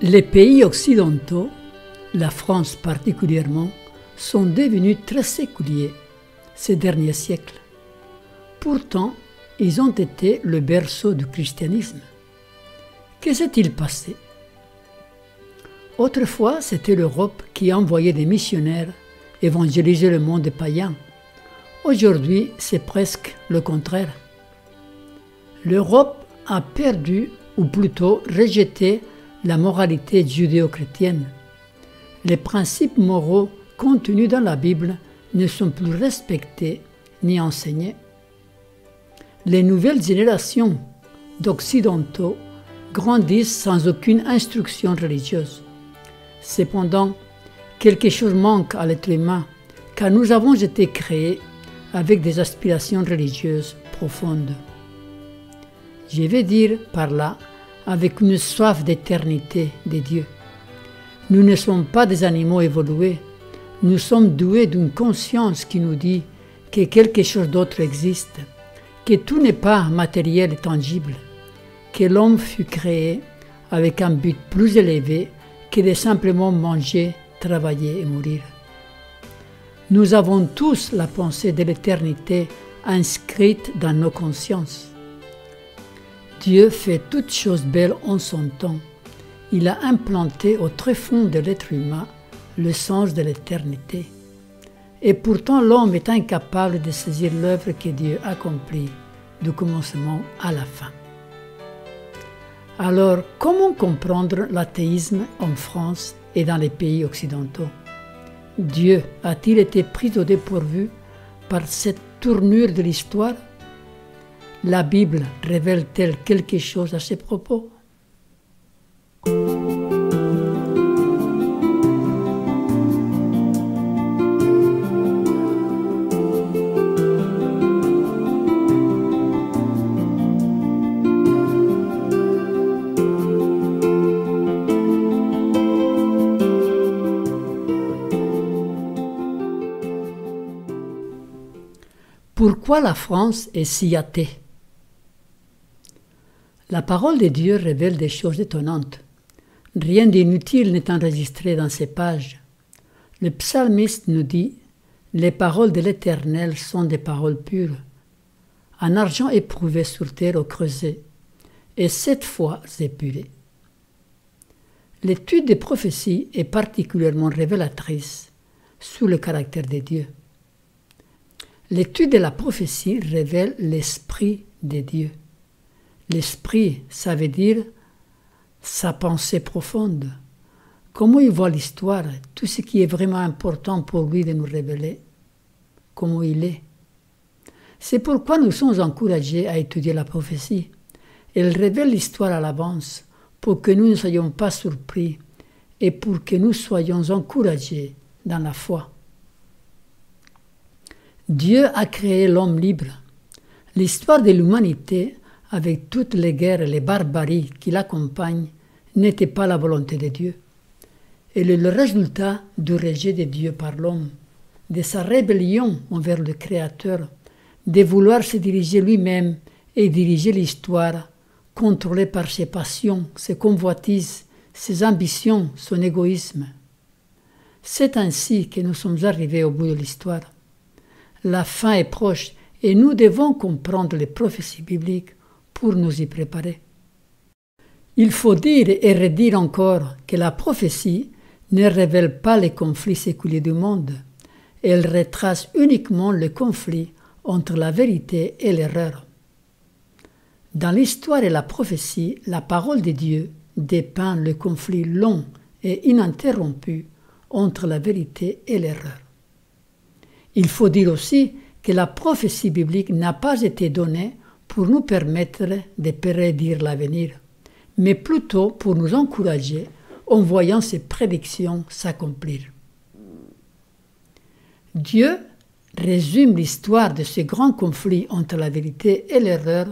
Les pays occidentaux, la France particulièrement, sont devenus très séculiers ces derniers siècles. Pourtant, ils ont été le berceau du christianisme. Que s'est-il passé? Autrefois, c'était l'Europe qui envoyait des missionnaires évangéliser le monde païen. Aujourd'hui, c'est presque le contraire. L'Europe a perdu, ou plutôt rejeté, la moralité judéo-chrétienne. Les principes moraux contenus dans la Bible ne sont plus respectés ni enseignés. Les nouvelles générations d'Occidentaux grandissent sans aucune instruction religieuse. Cependant, quelque chose manque à l'être humain, car nous avons été créés avec des aspirations religieuses profondes. Je vais dire par là avec une soif d'éternité de Dieu. Nous ne sommes pas des animaux évolués, nous sommes doués d'une conscience qui nous dit que quelque chose d'autre existe, que tout n'est pas matériel et tangible, que l'homme fut créé avec un but plus élevé que de simplement manger, travailler et mourir. Nous avons tous la pensée de l'éternité inscrite dans nos consciences. Dieu fait toutes choses belles en son temps. Il a implanté au tréfonds de l'être humain le sens de l'éternité. Et pourtant l'homme est incapable de saisir l'œuvre que Dieu accomplit du commencement à la fin. Alors, comment comprendre l'athéisme en France et dans les pays occidentaux? Dieu a-t-il été pris au dépourvu par cette tournure de l'histoire? La Bible révèle-t-elle quelque chose à ces propos? Pourquoi la France est si athée? La parole de Dieu révèle des choses étonnantes. Rien d'inutile n'est enregistré dans ces pages. Le psalmiste nous dit « Les paroles de l'Éternel sont des paroles pures, un argent éprouvé sur terre au creuset, et 7 fois épuré. » L'étude des prophéties est particulièrement révélatrice sur le caractère de Dieu. L'étude de la prophétie révèle l'esprit de Dieu. L'esprit, ça veut dire sa pensée profonde. Comment il voit l'histoire, tout ce qui est vraiment important pour lui de nous révéler, comment il est. C'est pourquoi nous sommes encouragés à étudier la prophétie. Elle révèle l'histoire à l'avance pour que nous ne soyons pas surpris et pour que nous soyons encouragés dans la foi. Dieu a créé l'homme libre. L'histoire de l'humanité, avec toutes les guerres et les barbaries qui l'accompagnent, n'était pas la volonté de Dieu. Elle est le résultat du rejet de Dieu par l'homme, de sa rébellion envers le Créateur, de vouloir se diriger lui-même et diriger l'histoire, contrôlé par ses passions, ses convoitises, ses ambitions, son égoïsme. C'est ainsi que nous sommes arrivés au bout de l'histoire. La fin est proche et nous devons comprendre les prophéties bibliques pour nous y préparer. Il faut dire et redire encore que la prophétie ne révèle pas les conflits séculiers du monde. Elle retrace uniquement le conflit entre la vérité et l'erreur. Dans l'histoire et la prophétie, la parole de Dieu dépeint le conflit long et ininterrompu entre la vérité et l'erreur. Il faut dire aussi que la prophétie biblique n'a pas été donnée pour nous permettre de prédire l'avenir, mais plutôt pour nous encourager en voyant ces prédictions s'accomplir. Dieu résume l'histoire de ce grand conflit entre la vérité et l'erreur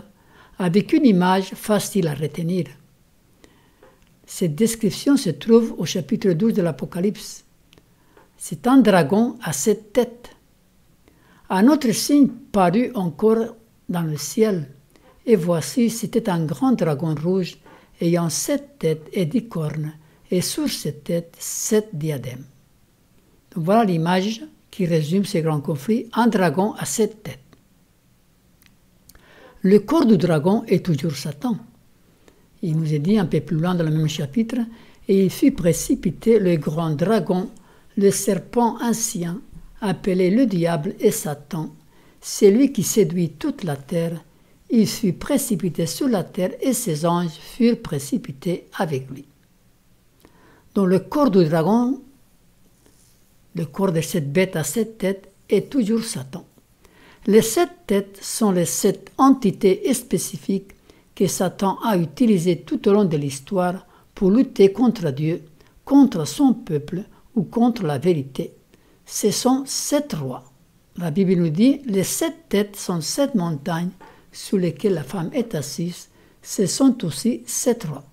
avec une image facile à retenir. Cette description se trouve au chapitre 12 de l'Apocalypse. C'est un dragon à 7 têtes. Un autre signe parut encore dans le ciel, et voici, c'était un grand dragon rouge, ayant 7 têtes et 10 cornes, et sur ces têtes 7 diadèmes. Donc voilà l'image qui résume ces grands conflits, un dragon à 7 têtes. Le corps du dragon est toujours Satan. Il nous est dit un peu plus loin dans le même chapitre, et il fut précipité le grand dragon, le serpent ancien, appelé le diable et Satan, celui qui séduit toute la terre. Il fut précipité sur la terre et ses anges furent précipités avec lui. Donc le corps du dragon, le corps de cette bête à 7 têtes, est toujours Satan. Les 7 têtes sont les 7 entités spécifiques que Satan a utilisées tout au long de l'histoire pour lutter contre Dieu, contre son peuple ou contre la vérité. Ce sont 7 rois. La Bible nous dit, les 7 têtes sont 7 montagnes sous lesquelles la femme est assise. Ce sont aussi 7 rois.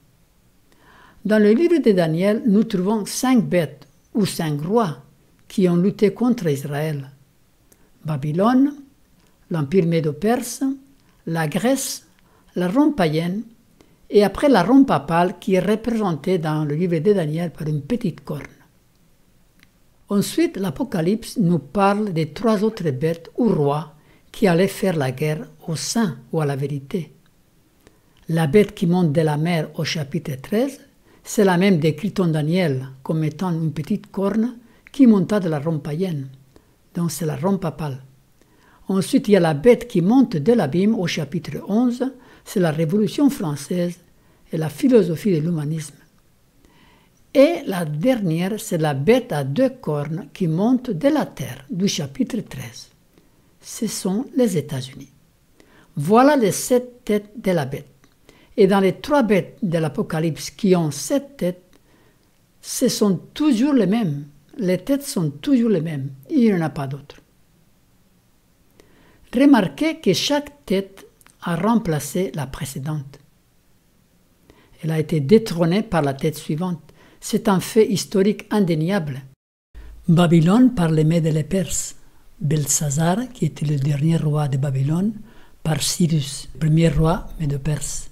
Dans le livre de Daniel, nous trouvons 5 bêtes ou 5 rois qui ont lutté contre Israël. Babylone, l'Empire médo-perse, la Grèce, la Rome païenne, et après la Rome papale qui est représentée dans le livre de Daniel par une petite corne. Ensuite, l'Apocalypse nous parle des 3 autres bêtes ou rois qui allaient faire la guerre au saint ou à la vérité. La bête qui monte de la mer au chapitre 13, c'est la même décrite en Daniel comme étant une petite corne qui monta de la Rome païenne. Donc c'est la Rome papale. Ensuite, il y a la bête qui monte de l'abîme au chapitre 11, c'est la Révolution française et la philosophie de l'humanisme. Et la dernière, c'est la bête à 2 cornes qui monte de la terre, du chapitre 13. Ce sont les États-Unis. Voilà les 7 têtes de la bête. Et dans les 3 bêtes de l'Apocalypse qui ont 7 têtes, ce sont toujours les mêmes. Les têtes sont toujours les mêmes. Il n'y en a pas d'autres. Remarquez que chaque tête a remplacé la précédente. Elle a été détrônée par la tête suivante. C'est un fait historique indéniable. Babylone par les Mèdes et les Perses. Belshazzar, qui était le dernier roi de Babylone, par Cyrus, premier roi Médo-Perse.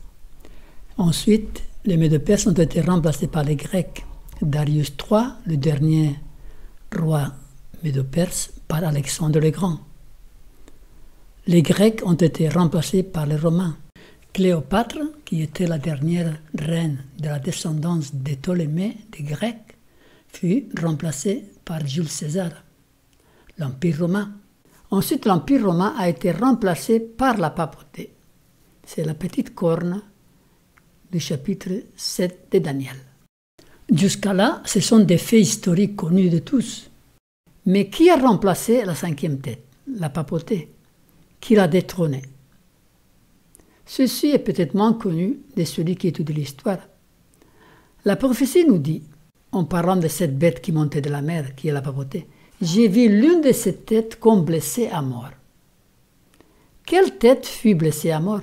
Ensuite, les Médo-Perses ont été remplacés par les Grecs. Darius III, le dernier roi Médo-Perse, par Alexandre le Grand. Les Grecs ont été remplacés par les Romains. Cléopâtre, qui était la dernière reine de la descendance des Ptolémées, des Grecs, fut remplacée par Jules César, l'Empire romain. Ensuite, l'Empire romain a été remplacé par la papauté. C'est la petite corne du chapitre 7 de Daniel. Jusqu'à là, ce sont des faits historiques connus de tous. Mais qui a remplacé la 5e tête? La papauté. Qui l'a détrônée? Ceci est peut-être moins connu de celui qui étudie l'histoire. La prophétie nous dit, en parlant de cette bête qui montait de la mer, qui est la papauté, « J'ai vu l'une de ces têtes comme blessée à mort. » Quelle tête fut blessée à mort?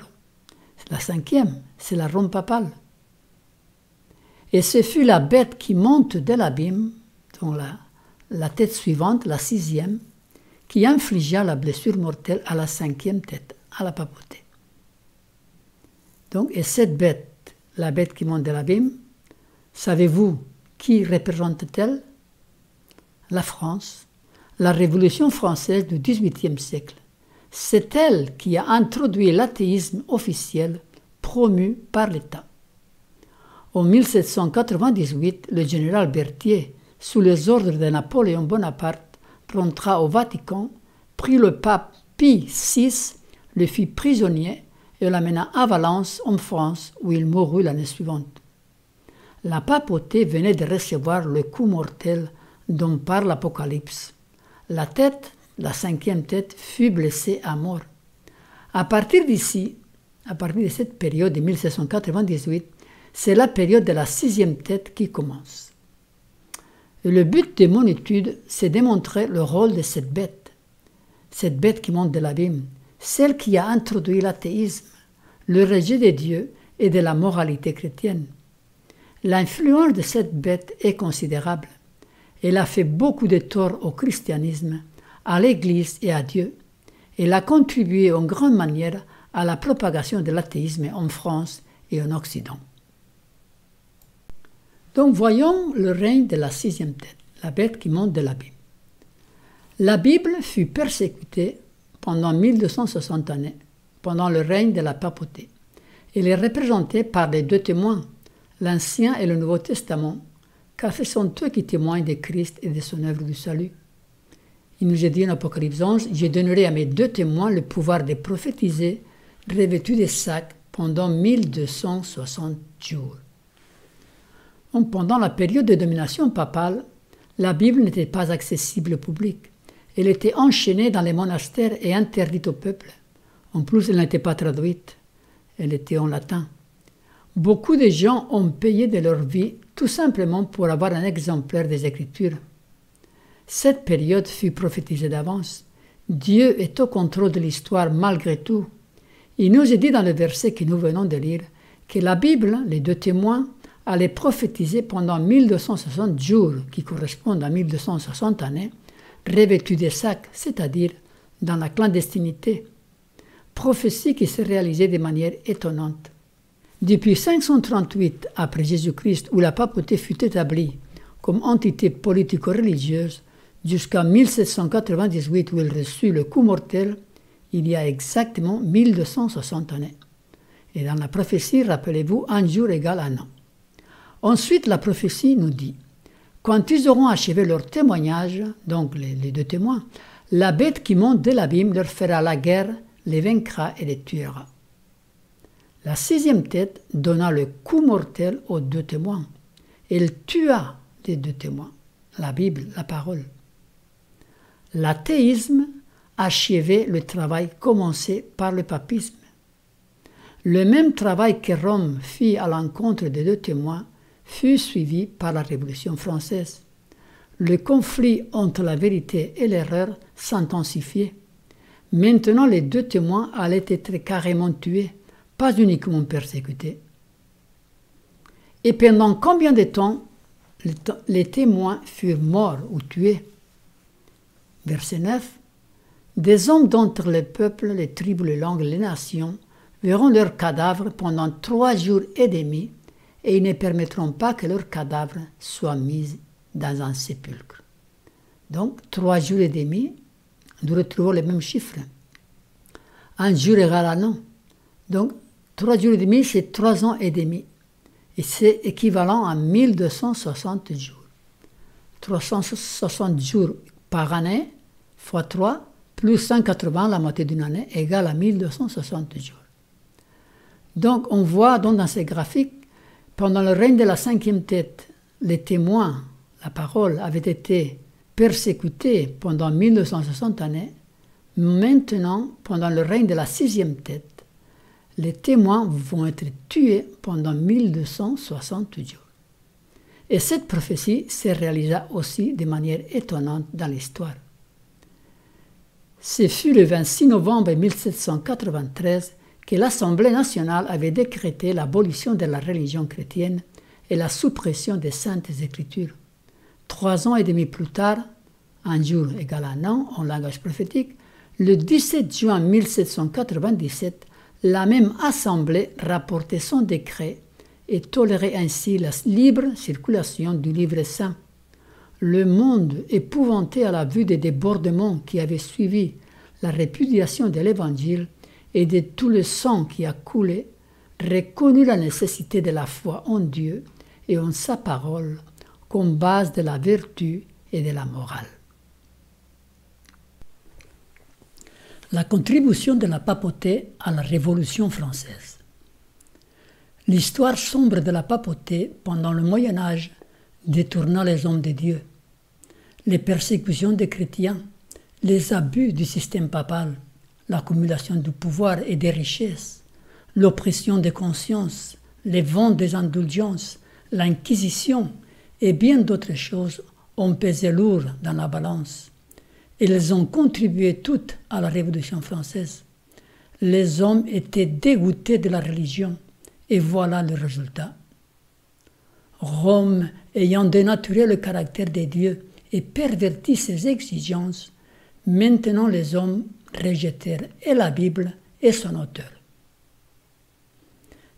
La 5e, c'est la Rome papale. Et ce fut la bête qui monte de l'abîme, donc la tête suivante, la 6e, qui infligea la blessure mortelle à la 5e tête, à la papauté. Donc, et cette bête, la bête qui monte de l'abîme, savez-vous qui représente-t-elle? La France, la Révolution française du XVIIIe siècle. C'est elle qui a introduit l'athéisme officiel promu par l'État. En 1798, le général Berthier, sous les ordres de Napoléon Bonaparte, rentra au Vatican, prit le pape Pie VI, le fit prisonnier et l'amena à Valence, en France, où il mourut l'année suivante. La papauté venait de recevoir le coup mortel dont parle l'Apocalypse. La tête, la 5e tête, fut blessée à mort. À partir d'ici, à partir de cette période de 1798, c'est la période de la 6e tête qui commence. Et le but de mon étude, c'est de démontrer le rôle de cette bête qui monte de l'abîme, celle qui a introduit l'athéisme, le rejet de Dieu et de la moralité chrétienne. L'influence de cette bête est considérable. Elle a fait beaucoup de tort au christianisme, à l'Église et à Dieu. Elle a contribué en grande manière à la propagation de l'athéisme en France et en Occident. Donc voyons le règne de la sixième tête, la bête qui monte de la Bible. La Bible fut persécutée pendant 1260 années, pendant le règne de la papauté. Elle est représentée par les deux témoins, l'Ancien et le Nouveau Testament, car ce sont eux qui témoignent de Christ et de son œuvre du salut. Il nous est dit en Apocalypse 11, « Je donnerai à mes deux témoins le pouvoir de prophétiser, revêtus de sacs, pendant 1260 jours. » Donc, pendant la période de domination papale, la Bible n'était pas accessible au public. Elle était enchaînée dans les monastères et interdite au peuple. En plus, elle n'était pas traduite. Elle était en latin. Beaucoup de gens ont payé de leur vie tout simplement pour avoir un exemplaire des Écritures. Cette période fut prophétisée d'avance. Dieu est au contrôle de l'histoire malgré tout. Il nous est dit dans le verset que nous venons de lire que la Bible, les deux témoins, allait prophétiser pendant 1260 jours, qui correspondent à 1260 années, revêtus des sacs, c'est-à-dire dans la clandestinité. Prophétie qui s'est réalisée de manière étonnante. Depuis 538 après Jésus-Christ, où la papauté fut établie comme entité politico-religieuse, jusqu'à 1798 où elle reçut le coup mortel, il y a exactement 1260 années. Et dans la prophétie, rappelez-vous, un jour égale un an. Ensuite, la prophétie nous dit, quand ils auront achevé leur témoignage, donc les deux témoins, la bête qui monte de l'abîme leur fera la guerre, les vaincra et les tuera. La sixième tête donna le coup mortel aux deux témoins. Elle tua les deux témoins, la Bible, la parole. L'athéisme achevait le travail commencé par le papisme. Le même travail que Rome fit à l'encontre des deux témoins fut suivi par la Révolution française. Le conflit entre la vérité et l'erreur s'intensifiait. Maintenant, les deux témoins allaient être carrément tués, pas uniquement persécutés. Et pendant combien de temps les témoins furent morts ou tués? Verset 9. Des hommes d'entre les peuples, les tribus, les langues, les nations verront leurs cadavres pendant 3 jours et demi, et ils ne permettront pas que leurs cadavres soient mis dans un sépulcre. Donc, 3 jours et demi, nous retrouvons les mêmes chiffres. Un jour égale un an. Donc, 3 jours et demi, c'est 3 ans et demi. Et c'est équivalent à 1260 jours. 360 jours par année, fois 3, plus 180, la moitié d'une année, égale à 1260 jours. Donc, on voit dans ces graphiques, pendant le règne de la cinquième tête, les témoins, la parole, avaient été persécutés pendant 1260 années. Maintenant, pendant le règne de la sixième tête, les témoins vont être tués pendant 1260 jours. Et cette prophétie se réalisa aussi de manière étonnante dans l'histoire. Ce fut le 26 novembre 1793 que l'Assemblée nationale avait décrété l'abolition de la religion chrétienne et la suppression des Saintes Écritures. 3 ans et demi plus tard, un jour égale un an en langage prophétique, le 17 juin 1797, la même Assemblée rapportait son décret et tolérait ainsi la libre circulation du livre saint. Le monde, épouvanté à la vue des débordements qui avaient suivi la répudiation de l'Évangile et de tout le sang qui a coulé, reconnut la nécessité de la foi en Dieu et en sa parole comme base de la vertu et de la morale. La contribution de la papauté à la Révolution française. L'histoire sombre de la papauté pendant le Moyen-Âge détourna les hommes de Dieu. Les persécutions des chrétiens, les abus du système papal, l'accumulation du pouvoir et des richesses, l'oppression des consciences, les ventes des indulgences, l'Inquisition et bien d'autres choses ont pesé lourd dans la balance. Elles ont contribué toutes à la Révolution française. Les hommes étaient dégoûtés de la religion et voilà le résultat. Rome ayant dénaturé le caractère des dieux et perverti ses exigences, maintenant les hommes rejetèrent et la Bible et son auteur.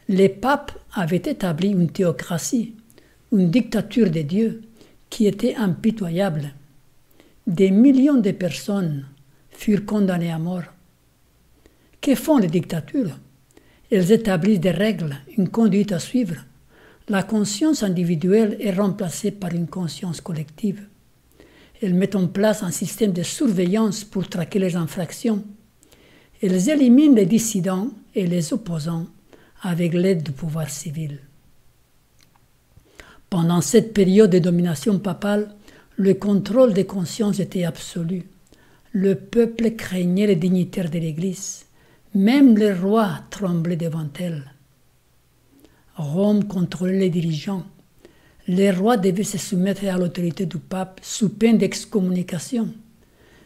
Les papes avaient établi une théocratie, une dictature des dieux qui était impitoyable. Des millions de personnes furent condamnées à mort. Que font les dictatures? Elles établissent des règles, une conduite à suivre. La conscience individuelle est remplacée par une conscience collective. Elles mettent en place un système de surveillance pour traquer les infractions. Elles éliminent les dissidents et les opposants avec l'aide du pouvoir civil. Pendant cette période de domination papale, le contrôle des consciences était absolu. Le peuple craignait les dignitaires de l'Église. Même les rois tremblaient devant elle. Rome contrôlait les dirigeants. Les rois devaient se soumettre à l'autorité du pape sous peine d'excommunication.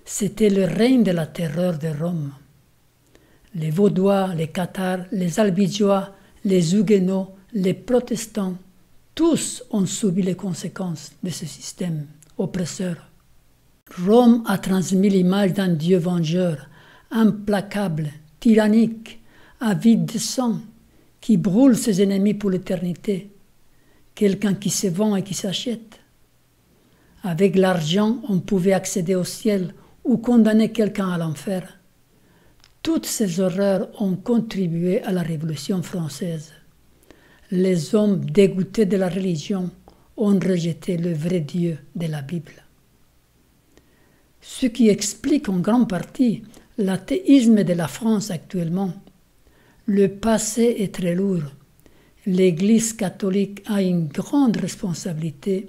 C'était le règne de la terreur de Rome. Les Vaudois, les Cathares, les Albigeois, les Huguenots, les protestants, tous ont subi les conséquences de ce système oppresseur. Rome a transmis l'image d'un Dieu vengeur, implacable, tyrannique, avide de sang, qui brûle ses ennemis pour l'éternité, quelqu'un qui se vend et qui s'achète. Avec l'argent, on pouvait accéder au ciel ou condamner quelqu'un à l'enfer. Toutes ces horreurs ont contribué à la Révolution française. Les hommes dégoûtés de la religion ont rejeté le vrai Dieu de la Bible. Ce qui explique en grande partie l'athéisme de la France actuellement. Le passé est très lourd. L'Église catholique a une grande responsabilité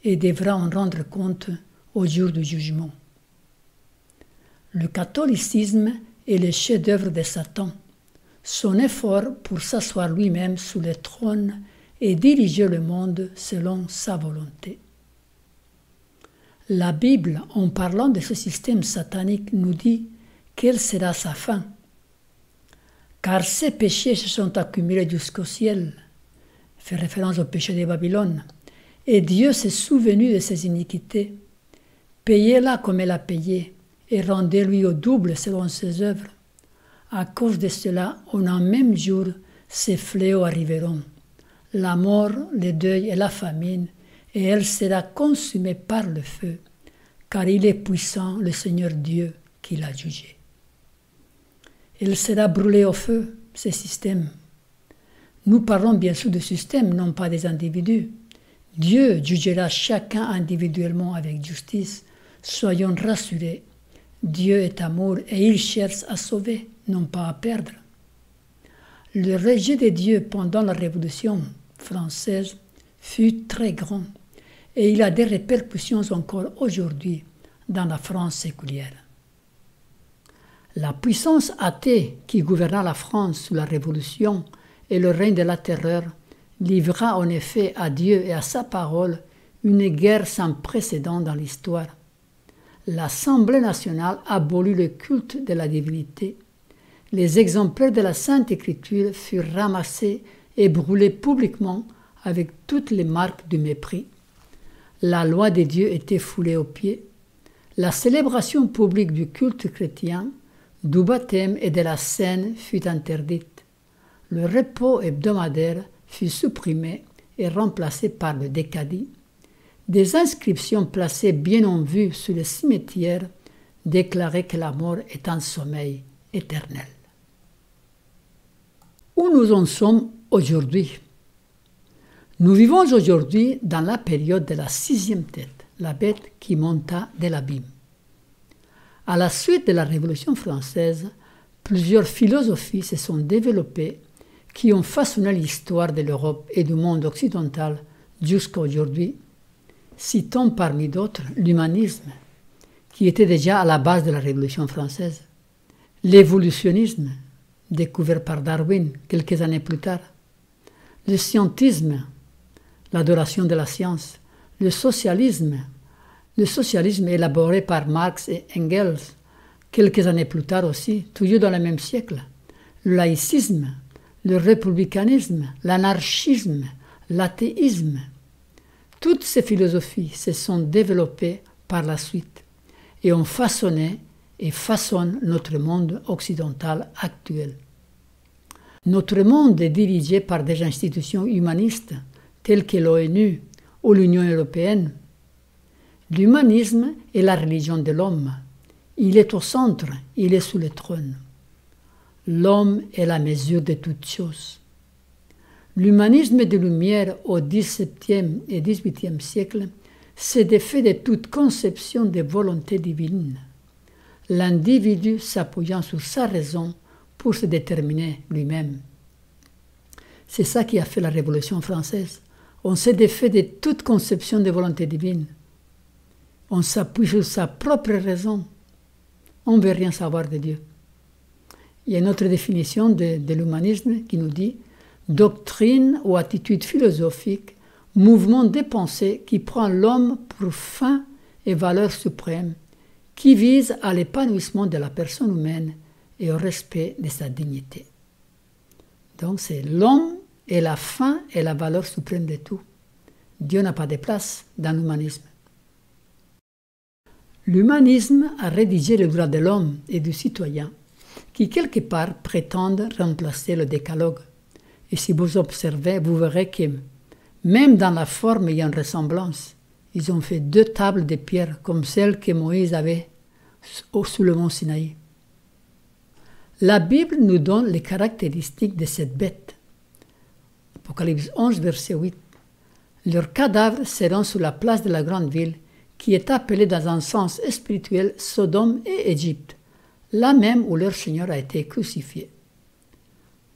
et devra en rendre compte au jour du jugement. Le catholicisme est le chef-d'œuvre de Satan. Son effort pour s'asseoir lui-même sous le trône et diriger le monde selon sa volonté. La Bible, en parlant de ce système satanique, nous dit quelle sera sa fin. Car ces péchés se sont accumulés jusqu'au ciel, fait référence au péché de Babylone, et Dieu s'est souvenu de ses iniquités. Payez-la comme elle a payé, et rendez-lui au double selon ses œuvres. À cause de cela, en un même jour, ces fléaux arriveront. La mort, le deuil et la famine, et elle sera consumée par le feu, car il est puissant, le Seigneur Dieu, qui l'a jugé. Elle sera brûlée au feu, ce système. Nous parlons bien sûr de système, non pas des individus. Dieu jugera chacun individuellement avec justice. Soyons rassurés. Dieu est amour et il cherche à sauver, non pas à perdre. Le rejet de Dieu pendant la Révolution française fut très grand et il a des répercussions encore aujourd'hui dans la France séculière. La puissance athée qui gouverna la France sous la Révolution et le règne de la terreur livra en effet à Dieu et à sa parole une guerre sans précédent dans l'histoire. L'Assemblée nationale abolit le culte de la divinité. Les exemplaires de la Sainte Écriture furent ramassés et brûlés publiquement avec toutes les marques du mépris. La loi de Dieu était foulée aux pieds. La célébration publique du culte chrétien, du baptême et de la scène fut interdite. Le repos hebdomadaire fut supprimé et remplacé par le décadi. Des inscriptions placées bien en vue sur les cimetières déclaraient que la mort est un sommeil éternel. Où nous en sommes aujourd'hui? Nous vivons aujourd'hui dans la période de la 6e tête, la bête qui monta de l'abîme. À la suite de la Révolution française, plusieurs philosophies se sont développées qui ont façonné l'histoire de l'Europe et du monde occidental jusqu'à aujourd'hui. Citons parmi d'autres l'humanisme, qui était déjà à la base de la Révolution française, l'évolutionnisme, découvert par Darwin quelques années plus tard, le scientisme, l'adoration de la science, le socialisme élaboré par Marx et Engels quelques années plus tard aussi, toujours dans le même siècle, le laïcisme, le républicanisme, l'anarchisme, l'athéisme, Toutes ces philosophies se sont développées par la suite et ont façonné et façonnent notre monde occidental actuel. Notre monde est dirigé par des institutions humanistes telles que l'ONU ou l'Union européenne. L'humanisme est la religion de l'homme. Il est au centre, il est sous le trône. L'homme est la mesure de toutes choses. L'humanisme des Lumières au XVIIe et XVIIIe siècle s'est défait de toute conception de volonté divine, l'individu s'appuyant sur sa raison pour se déterminer lui-même. C'est ça qui a fait la Révolution française. On s'est défait de toute conception de volonté divine. On s'appuie sur sa propre raison. On ne veut rien savoir de Dieu. Il y a une autre définition de l'humanisme qui nous dit « doctrine ou attitude philosophique, mouvement de pensée qui prend l'homme pour fin et valeur suprême, qui vise à l'épanouissement de la personne humaine et au respect de sa dignité. » Donc c'est l'homme est la fin et la valeur suprême de tout. Dieu n'a pas de place dans l'humanisme. L'humanisme a rédigé le droit de l'homme et du citoyen, qui quelque part prétendent remplacer le décalogue. Et si vous observez, vous verrez que même dans la forme, il y a une ressemblance. Ils ont fait 2 tables de pierre comme celles que Moïse avait sous le mont Sinaï. La Bible nous donne les caractéristiques de cette bête. Apocalypse 11, verset 8. Leurs cadavres seront sur la place de la grande ville, qui est appelée dans un sens spirituel Sodome et Égypte, là même où leur Seigneur a été crucifié.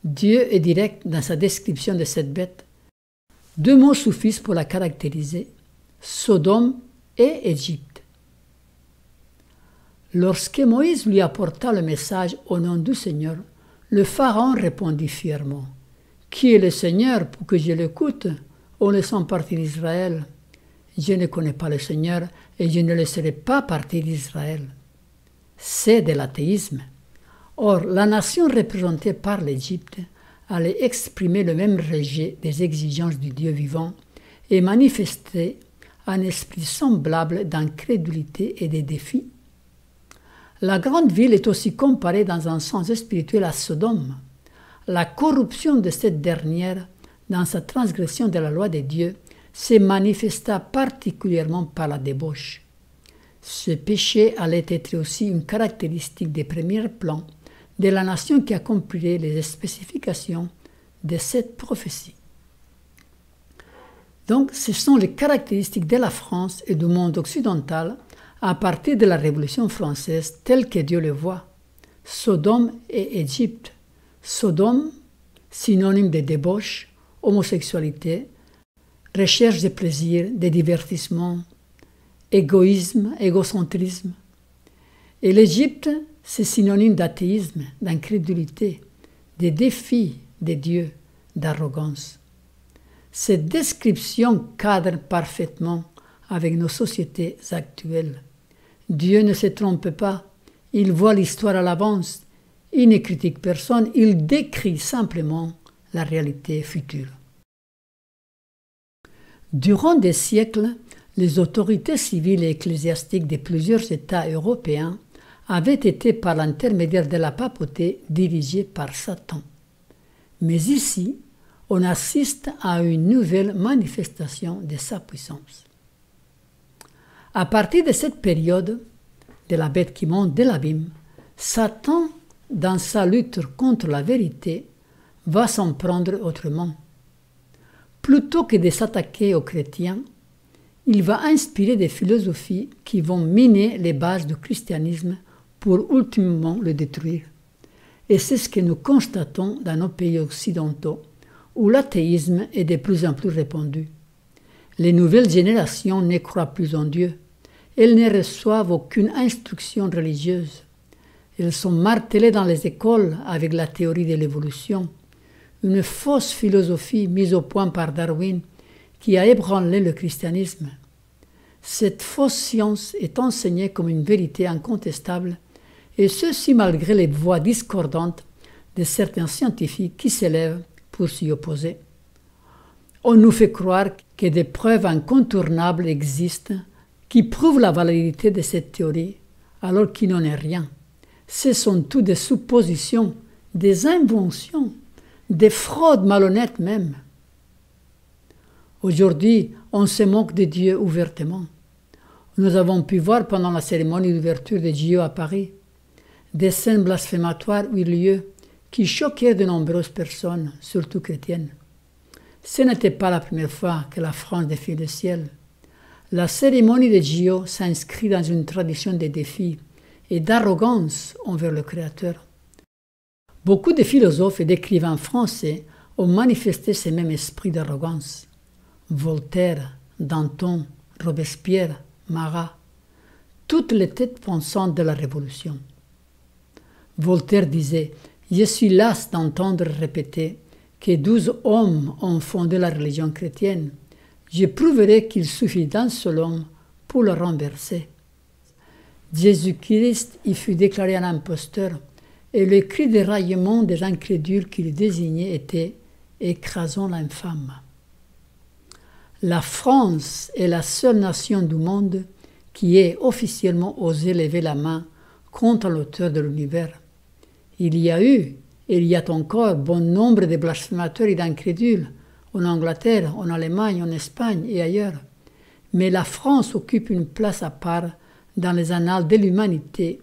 Dieu est direct dans sa description de cette bête. 2 mots suffisent pour la caractériser, Sodome et Égypte. Lorsque Moïse lui apporta le message au nom du Seigneur, le Pharaon répondit fièrement, « Qui est le Seigneur pour que je l'écoute en laissant partir Israël ? Je ne connais pas le Seigneur et je ne laisserai pas partir d'Israël. » C'est de l'athéisme. Or, la nation représentée par l'Égypte allait exprimer le même rejet des exigences du Dieu vivant et manifester un esprit semblable d'incrédulité et de défi. La grande ville est aussi comparée dans un sens spirituel à Sodome. La corruption de cette dernière, dans sa transgression de la loi de Dieu, se manifesta particulièrement par la débauche. Ce péché allait être aussi une caractéristique des premiers plans de la nation qui accomplirait les spécifications de cette prophétie. Donc, ce sont les caractéristiques de la France et du monde occidental à partir de la Révolution française telle que Dieu le voit. Sodome et Égypte. Sodome, synonyme de débauche, homosexualité, recherche de plaisir, de divertissement, égoïsme, égocentrisme. Et l'Égypte, c'est synonyme d'athéisme, d'incrédulité, de défi de Dieu, d'arrogance. Cette description cadre parfaitement avec nos sociétés actuelles. Dieu ne se trompe pas, il voit l'histoire à l'avance, il ne critique personne, il décrit simplement la réalité future. Durant des siècles, les autorités civiles et ecclésiastiques de plusieurs États européens avaient été par l'intermédiaire de la papauté dirigées par Satan. Mais ici, on assiste à une nouvelle manifestation de sa puissance. À partir de cette période, de la bête qui monte de l'abîme, Satan, dans sa lutte contre la vérité, va s'en prendre autrement. Plutôt que de s'attaquer aux chrétiens, il va inspirer des philosophies qui vont miner les bases du christianisme pour ultimement le détruire. Et c'est ce que nous constatons dans nos pays occidentaux, où l'athéisme est de plus en plus répandu. Les nouvelles générations ne croient plus en Dieu. Elles ne reçoivent aucune instruction religieuse. Elles sont martelées dans les écoles avec la théorie de l'évolution, une fausse philosophie mise au point par Darwin qui a ébranlé le christianisme. Cette fausse science est enseignée comme une vérité incontestable, et ceci malgré les voix discordantes de certains scientifiques qui s'élèvent pour s'y opposer. On nous fait croire que des preuves incontournables existent qui prouvent la validité de cette théorie, alors qu'il n'en est rien. Ce sont tout des suppositions, des inventions, des fraudes malhonnêtes même. Aujourd'hui, on se moque de Dieu ouvertement. Nous avons pu voir pendant la cérémonie d'ouverture des JO à Paris des scènes blasphématoires eurent lieu qui choquèrent de nombreuses personnes, surtout chrétiennes. Ce n'était pas la première fois que la France défie le ciel. La cérémonie des JO s'inscrit dans une tradition de défis et d'arrogance envers le Créateur. Beaucoup de philosophes et d'écrivains français ont manifesté ce même esprit d'arrogance. Voltaire, Danton, Robespierre, Marat, toutes les têtes pensantes de la Révolution. Voltaire disait « Je suis las d'entendre répéter que 12 hommes ont fondé la religion chrétienne. Je prouverai qu'il suffit d'un seul homme pour le renverser. » Jésus-Christ y fut déclaré un imposteur et le cri de raillement des incrédules qu'il désignait était « Écrasons l'infâme ». La France est la seule nation du monde qui ait officiellement osé lever la main contre l'auteur de l'univers. Il y a eu, et il y a encore, bon nombre de blasphémateurs et d'incrédules en Angleterre, en Allemagne, en Espagne et ailleurs. Mais la France occupe une place à part dans les annales de l'humanité,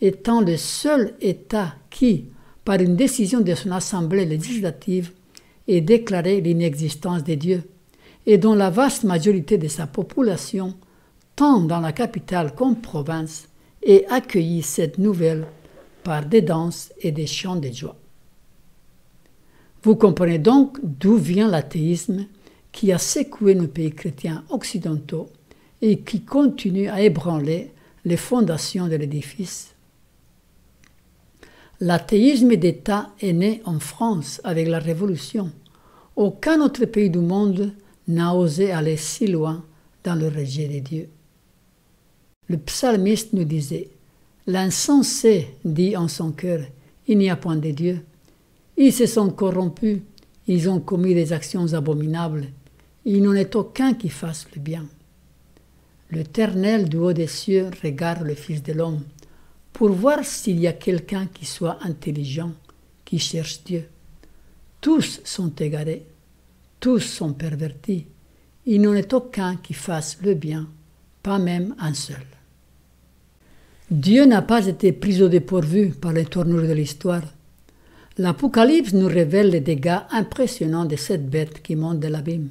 étant le seul État qui, par une décision de son assemblée législative, ait déclaré l'inexistence de Dieu, et dont la vaste majorité de sa population, tant dans la capitale comme province, ait accueilli cette nouvelle par des danses et des chants de joie. Vous comprenez donc d'où vient l'athéisme qui a secoué nos pays chrétiens occidentaux et qui continue à ébranler les fondations de l'édifice. L'athéisme d'État est né en France avec la Révolution. Aucun autre pays du monde n'a osé aller si loin dans le rejet de Dieu. Le psalmiste nous disait « L'insensé dit en son cœur, il n'y a point de Dieu. Ils se sont corrompus, ils ont commis des actions abominables. Il n'en est aucun qui fasse le bien. L'Éternel du haut des cieux regarde le Fils de l'homme pour voir s'il y a quelqu'un qui soit intelligent, qui cherche Dieu. Tous sont égarés, tous sont pervertis. Il n'en est aucun qui fasse le bien, pas même un seul. » Dieu n'a pas été pris au dépourvu par les tournures de l'histoire. L'Apocalypse nous révèle les dégâts impressionnants de cette bête qui monte de l'abîme.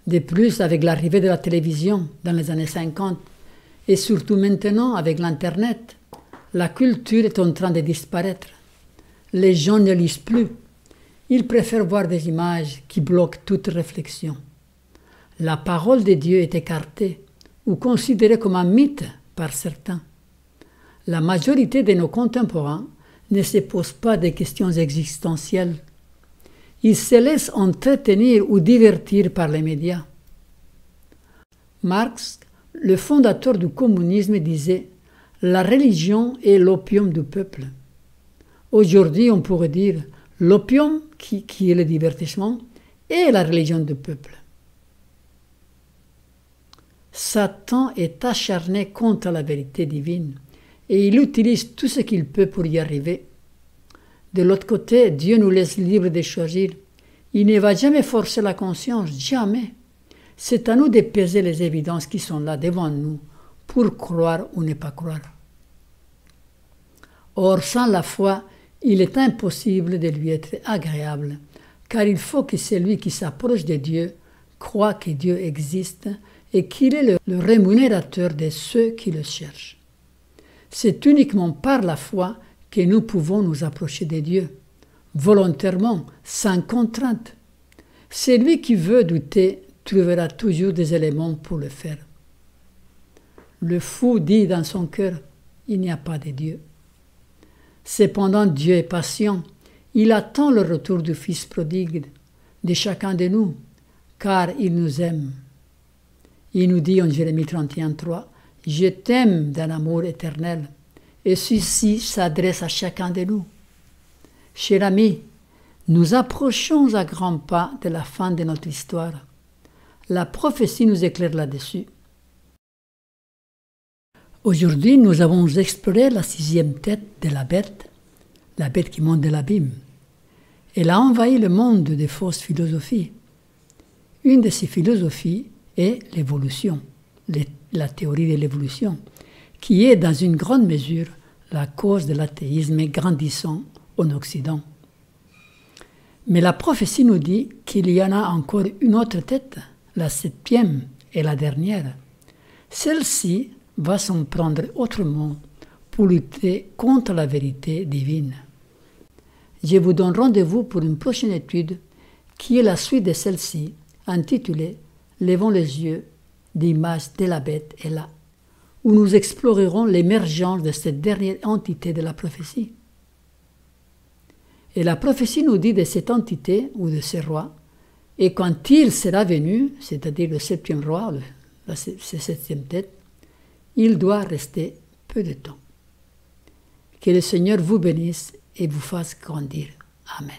De plus, avec l'arrivée de la télévision dans les années 50, et surtout maintenant avec l'Internet, la culture est en train de disparaître. Les gens ne lisent plus. Ils préfèrent voir des images qui bloquent toute réflexion. La parole de Dieu est écartée ou considérée comme un mythe par certains. La majorité de nos contemporains ne se posent pas des questions existentielles. Ils se laissent entretenir ou divertir par les médias. Marx, le fondateur du communisme, disait « La religion est l'opium du peuple ». Aujourd'hui, on pourrait dire « l'opium, qui est le divertissement, est la religion du peuple ». Satan est acharné contre la vérité divine et il utilise tout ce qu'il peut pour y arriver. De l'autre côté, Dieu nous laisse libres de choisir. Il ne va jamais forcer la conscience, jamais. C'est à nous de peser les évidences qui sont là devant nous pour croire ou ne pas croire. Or, sans la foi, il est impossible de lui être agréable, car il faut que celui qui s'approche de Dieu croit que Dieu existe et qu'il est le rémunérateur de ceux qui le cherchent. C'est uniquement par la foi que nous pouvons nous approcher de Dieu, volontairement, sans contrainte. Celui qui veut douter trouvera toujours des éléments pour le faire. Le fou dit dans son cœur, il n'y a pas de Dieu. Cependant, Dieu est patient. Il attend le retour du Fils prodigue de chacun de nous, car il nous aime. Il nous dit en Jérémie 31:3, « Je t'aime d'un amour éternel ». Et ceci s'adresse à chacun de nous. Cher ami, nous approchons à grands pas de la fin de notre histoire. La prophétie nous éclaire là-dessus. Aujourd'hui, nous avons exploré la 6e tête de la bête qui monte de l'abîme. Elle a envahi le monde des fausses philosophies. Une de ces philosophies est l'évolution, la théorie de l'évolution, qui est dans une grande mesure la cause de l'athéisme grandissant en Occident. Mais la prophétie nous dit qu'il y en a encore une autre tête, la 7e et la dernière. Celle-ci va s'en prendre autrement pour lutter contre la vérité divine. Je vous donne rendez-vous pour une prochaine étude qui est la suite de celle-ci, intitulée « Levons les yeux, l'image de la bête est là », où nous explorerons l'émergence de cette dernière entité de la prophétie. Et la prophétie nous dit de cette entité ou de ce roi, et quand il sera venu, c'est-à-dire le 7e roi, la 7e tête, il doit rester peu de temps. Que le Seigneur vous bénisse et vous fasse grandir. Amen.